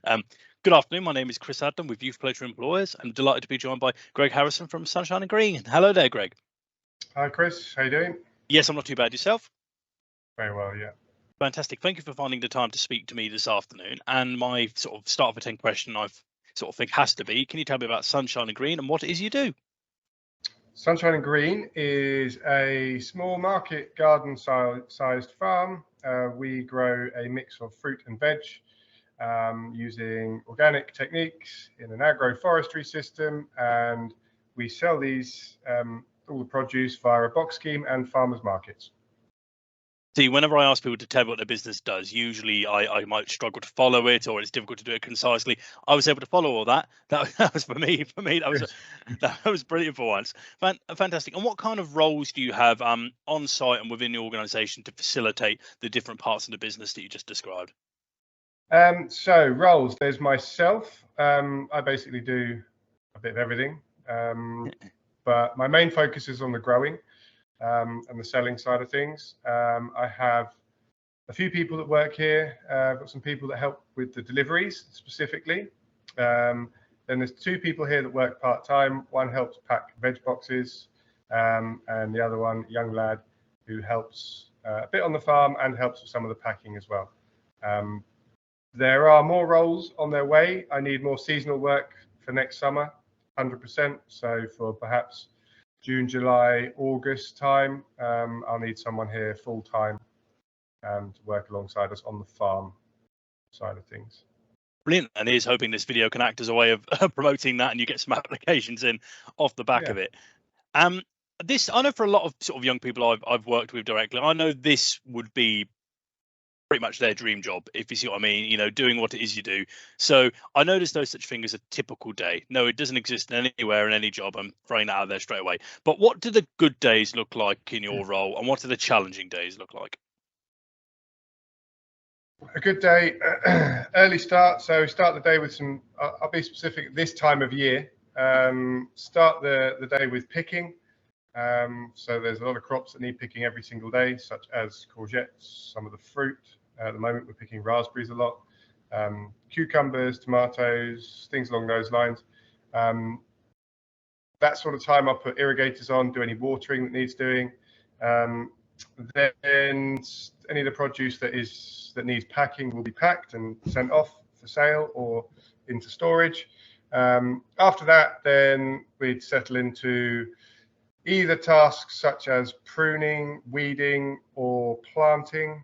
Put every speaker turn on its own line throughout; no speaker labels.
Um, Good afternoon. My name is Chris Adlam with Youth Pleasure Employers. I'm delighted to be joined by Greg Harrison from Sunshine and Green. Hello there, Greg.
Hi, Chris. How you doing?
Yes, I'm not too bad. Yourself?
Very well, yeah.
Fantastic. Thank you for finding the time to speak to me this afternoon. And my sort of start for 10 question I've sort of think has to be, can you tell me about Sunshine and Green and what it is you do?
Sunshine and Green is a small market garden sized farm. We grow a mix of fruit and veg using organic techniques in an agroforestry system, and we sell these all the produce via a box scheme and farmers markets.
See, whenever I ask people to tell me what their business does, usually I might struggle to follow it, or it's difficult to do it concisely. I was able to follow all that. That was for me. For me, that was brilliant for once. Fantastic. And what kind of roles do you have on site and within the organisation to facilitate the different parts of the business that you just described?
So roles, there's myself. I basically do a bit of everything, but my main focus is on the growing and the selling side of things. I have a few people that work here. I've got some people that help with the deliveries specifically. Then there's two people here that work part-time. One helps pack veg boxes, and the other one, a young lad, who helps a bit on the farm and helps with some of the packing as well. There are more roles on their way. I need more seasonal work for next summer, 100%. So for perhaps June, July, August time, I'll need someone here full time to work alongside us on the farm side of things.
Brilliant. And here's hoping this video can act as a way of promoting that and you get some applications in off the back of it. This, I know for a lot of sort of young people I've worked with directly, I know this would be pretty much their dream job, if you see what I mean, you know, doing what it is you do. So I know there's no such thing as a typical day. No, it doesn't exist anywhere in any job. I'm throwing that out there straight away. But what do the good days look like in your role, and what do the challenging days look like?
A good day, early start. So start the day with some, I'll be specific, this time of year. Start the day with picking. So there's a lot of crops that need picking every single day, such as courgettes, some of the fruit. At the moment, we're picking raspberries a lot, cucumbers, tomatoes, things along those lines. That sort of time, I'll put irrigators on, do any watering that needs doing. Then any of the produce that needs packing will be packed and sent off for sale or into storage. After that, then we'd settle into either tasks such as pruning, weeding, or planting,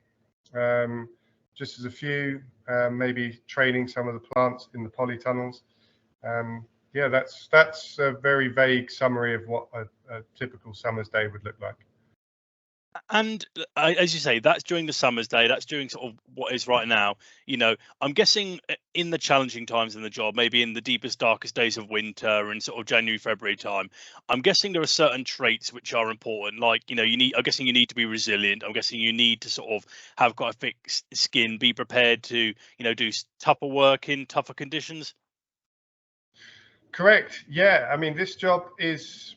just as a few, maybe training some of the plants in the polytunnels. Yeah, that's a very vague summary of what a typical summer's day would look like.
And as you say, that's during the summer's day, that's during sort of what is right now. You know, I'm guessing in the challenging times in the job, maybe in the deepest, darkest days of winter and sort of January, February time, I'm guessing there are certain traits which are important. Like, you know, I'm guessing you need to be resilient. I'm guessing you need to sort of have quite a thick skin, be prepared to, you know, do tougher work in tougher conditions.
Correct. Yeah. I mean, this job it's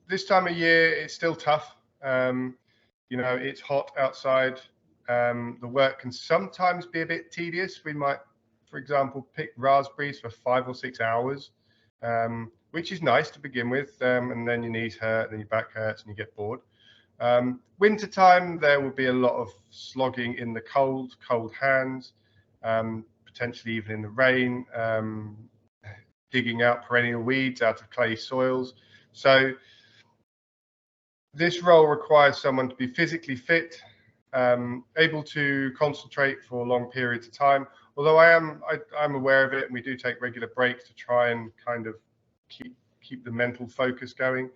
this time of year, it's still tough. You know, it's hot outside. The work can sometimes be a bit tedious. We might, for example, pick raspberries for 5 or 6 hours, which is nice to begin with. And then your knees hurt, then your back hurts, and you get bored. Winter time, there will be a lot of slogging in the cold hands, potentially even in the rain, digging out perennial weeds out of clay soils. So this role requires someone to be physically fit, able to concentrate for long periods of time. Although I'm aware of it, and we do take regular breaks to try and kind of keep the mental focus going.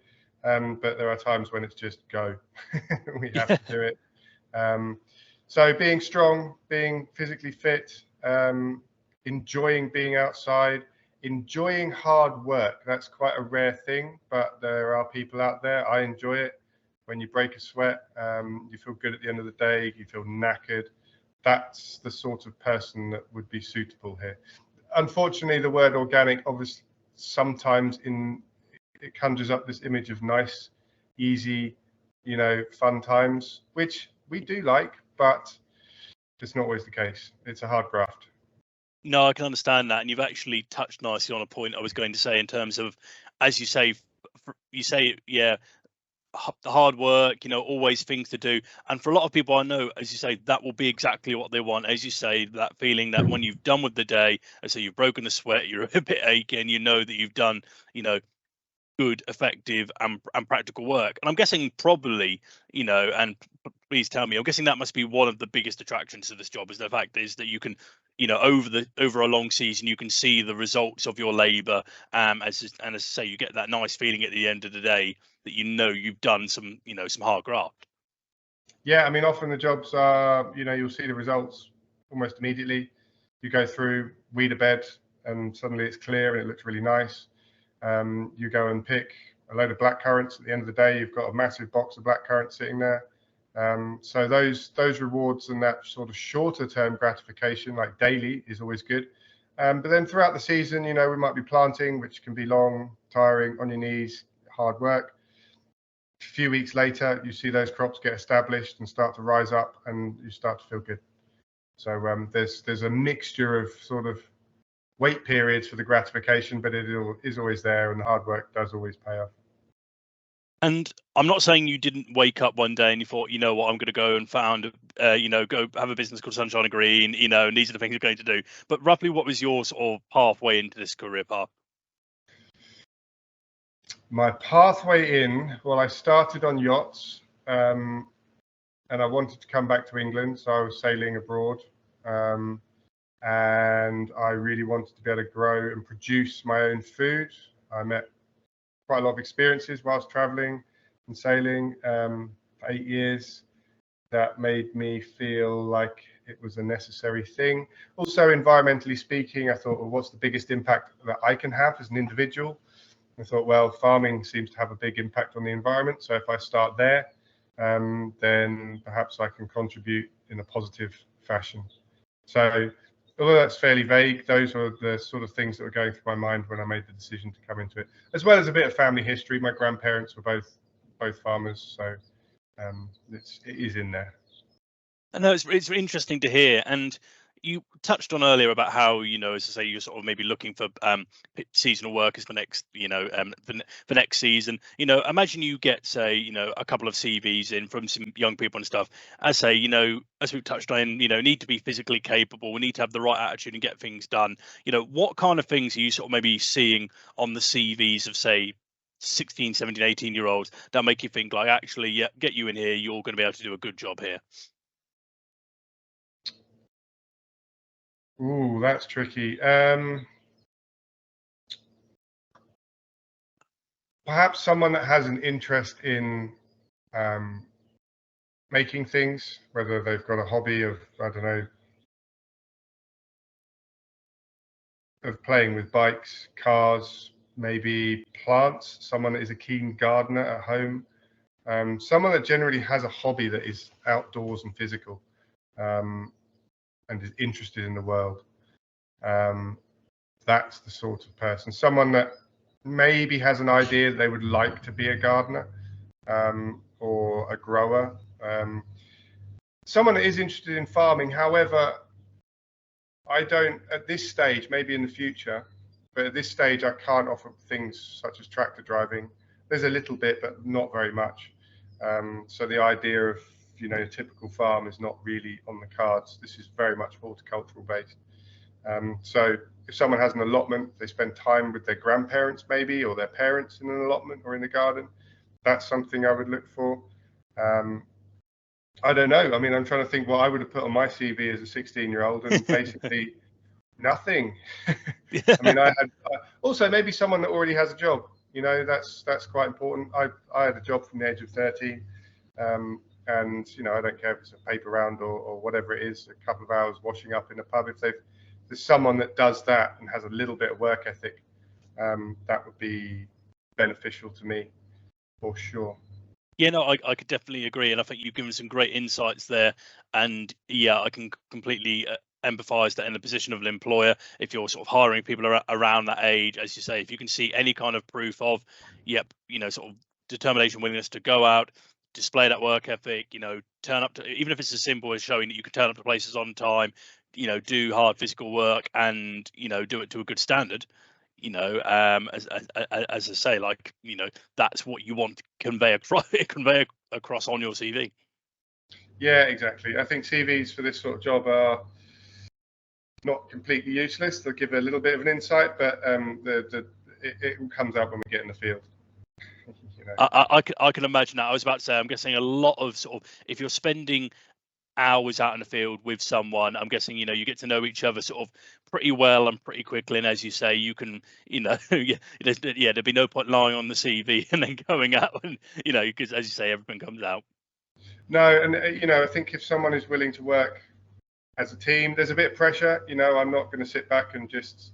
But there are times when it's just go. We have to do it. So being strong, being physically fit, enjoying being outside, enjoying hard work. That's quite a rare thing, but there are people out there. I enjoy it. When you break a sweat, you feel good at the end of the day, you feel knackered. That's the sort of person that would be suitable here. Unfortunately, the word organic, obviously, sometimes it conjures up this image of nice, easy, you know, fun times, which we do like, but it's not always the case. It's a hard graft.
No, I can understand that, and you've actually touched nicely on a point I was going to say in terms of, as you say, yeah, the hard work, always things to do. And for a lot of people I know, as you say, that will be exactly what they want. As you say, that feeling that when you've done with the day, and so you've broken the sweat, you're a bit achy, and you know that you've done, good, effective, and practical work. And I'm guessing probably, and please tell me, I'm guessing that must be one of the biggest attractions to this job, is the fact is that you can, over a long season, you can see the results of your labor. And as I say, you get that nice feeling at the end of the day that you've done some hard graft.
Yeah, I mean, often the jobs are, you'll see the results almost immediately. You go through, weed a bed, and suddenly it's clear and it looks really nice. You go and pick a load of black currants. At the end of the day, you've got a massive box of black currants sitting there. So those rewards and that sort of shorter term gratification, like daily, is always good. But then throughout the season, we might be planting, which can be long, tiring, on your knees, hard work. A few weeks later, you see those crops get established and start to rise up, and you start to feel good. So there's a mixture of sort of wait periods for the gratification, but it is always there, and the hard work does always pay off.
And I'm not saying you didn't wake up one day and you thought, you know what, I'm going to go and found, go have a business called Sunshine and Green, and these are the things you're going to do. But roughly, what was your sort of pathway into this career path?
My pathway in, well, I started on yachts, and I wanted to come back to England, so I was sailing abroad. And I really wanted to be able to grow and produce my own food. I met quite a lot of experiences whilst traveling and sailing for 8 years that made me feel like it was a necessary thing. Also, environmentally speaking, I thought, well, what's the biggest impact that I can have as an individual? I thought, well, farming seems to have a big impact on the environment. So if I start there, then perhaps I can contribute in a positive fashion. So although that's fairly vague, those were the sort of things that were going through my mind when I made the decision to come into it, as well as a bit of family history. My grandparents were both farmers, so it is in there.
And no, it's interesting to hear. And you touched on earlier about how, as I say, you're sort of maybe looking for seasonal workers for next, for next season. Imagine you get, say, a couple of CVs in from some young people and stuff. As say, as we've touched on, need to be physically capable. We need to have the right attitude and get things done. What kind of things are you sort of maybe seeing on the CVs of, say, 16, 17, 18-year-olds that make you think like, actually, yeah, get you in here, you're going to be able to do a good job here?
Ooh, that's tricky. Perhaps someone that has an interest in making things, whether they've got a hobby of, I don't know, of playing with bikes, cars, maybe plants, someone that is a keen gardener at home, someone that generally has a hobby that is outdoors and physical, and is interested in the world. That's the sort of person. Someone that maybe has an idea that they would like to be a gardener, or a grower. Someone that is interested in farming. However, I don't, at this stage, maybe in the future, but at this stage, I can't offer things such as tractor driving. There's a little bit, but not very much. So the idea of, a typical farm is not really on the cards. This is very much horticultural based. So if someone has an allotment, they spend time with their grandparents maybe, or their parents in an allotment or in the garden. That's something I would look for. I don't know. I mean, I'm trying to think what I would have put on my CV as a 16-year-old, and basically nothing. I mean, I had also maybe someone that already has a job. That's quite important. I had a job from the age of 13, and I don't care if it's a paper round or whatever it is, a couple of hours washing up in a pub. If there's someone that does that and has a little bit of work ethic, that would be beneficial to me for sure.
Yeah, no, I could definitely agree, and I think you've given some great insights there. And yeah, I can completely empathise that in the position of an employer, if you're sort of hiring people around that age, as you say, if you can see any kind of proof of, sort of determination, willingness to go out, display that work ethic, turn up to, even if it's as simple as showing that you can turn up to places on time, do hard physical work, and do it to a good standard. As I say, like, that's what you want to convey across on your CV.
Yeah, exactly. I think CVs for this sort of job are not completely useless. They'll give a little bit of an insight, but it comes out when we get in the field.
I can imagine that. I was about to say, I'm guessing a lot of sort of, if you're spending hours out in the field with someone, I'm guessing you get to know each other sort of pretty well and pretty quickly, and as you say, you can there'd be no point lying on the CV and then going out and because as you say, everything comes out.
No, and I think if someone is willing to work as a team, there's a bit of pressure. I'm not going to sit back and just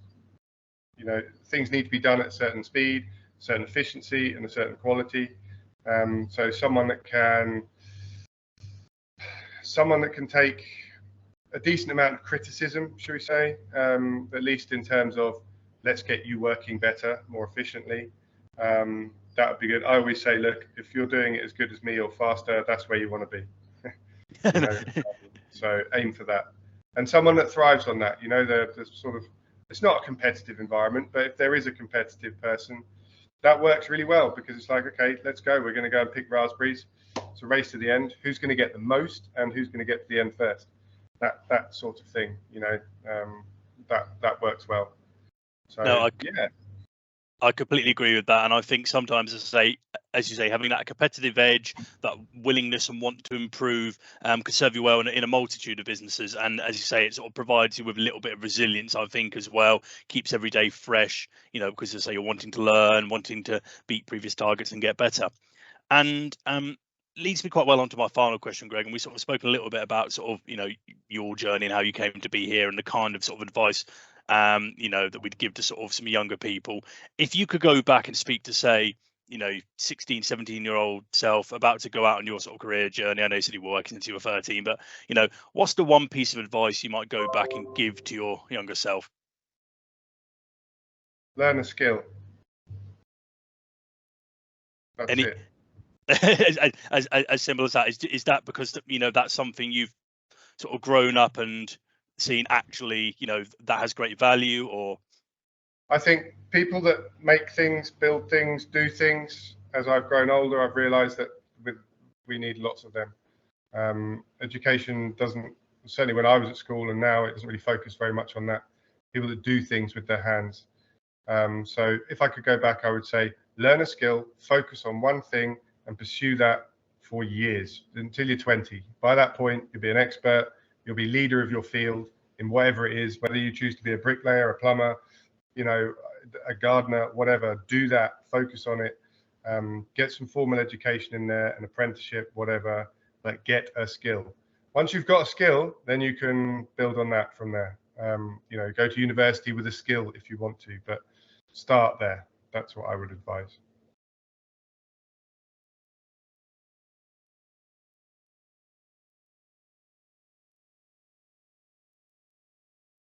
things need to be done at a certain speed, certain efficiency, and a certain quality. So someone that can take a decent amount of criticism, should we say, at least in terms of let's get you working better, more efficiently. That would be good. I always say, look, if you're doing it as good as me or faster, that's where you want to be. So aim for that. And someone that thrives on that, the sort of, it's not a competitive environment, but if there is a competitive person, that works really well, because it's like, okay, let's go. We're going to go and pick raspberries. It's a race to the end. Who's going to get the most and who's going to get to the end first? That sort of thing, that works well. So
no,
yeah.
I completely agree with that, and I think sometimes, as you say, having that competitive edge, that willingness and want to improve, could serve you well in a multitude of businesses. And as you say, it sort of provides you with a little bit of resilience, I think, as well. Keeps every day fresh, because as I say, you're wanting to learn, wanting to beat previous targets and get better. And leads me quite well onto my final question, Greg. And we sort of spoke a little bit about sort of your journey and how you came to be here, and the kind of sort of advice that we'd give to sort of some younger people. If you could go back and speak to, say, 16, 17-year-old self about to go out on your sort of career journey, I know you said you were working since you were 13, but what's the one piece of advice you might go back and give to your younger self?
Learn a skill. That's it.
as simple as that. Is that because that's something you've sort of grown up and seen actually that has great value? Or
I think people that make things, build things, do things, as I've grown older, I've realized that we need lots of them. Education doesn't, certainly when I was at school and now, it doesn't really focus very much on that. People that do things with their hands. So if I could go back, I would say learn a skill, focus on one thing and pursue that for years until you're 20. By that point, you'll be an expert, you'll be leader of your field in whatever it is, whether you choose to be a bricklayer, a plumber, a gardener, whatever. Do that, focus on it, get some formal education in there, an apprenticeship, whatever, but get a skill. Once you've got a skill, then you can build on that from there. Go to university with a skill if you want to, but start there. That's what I would advise.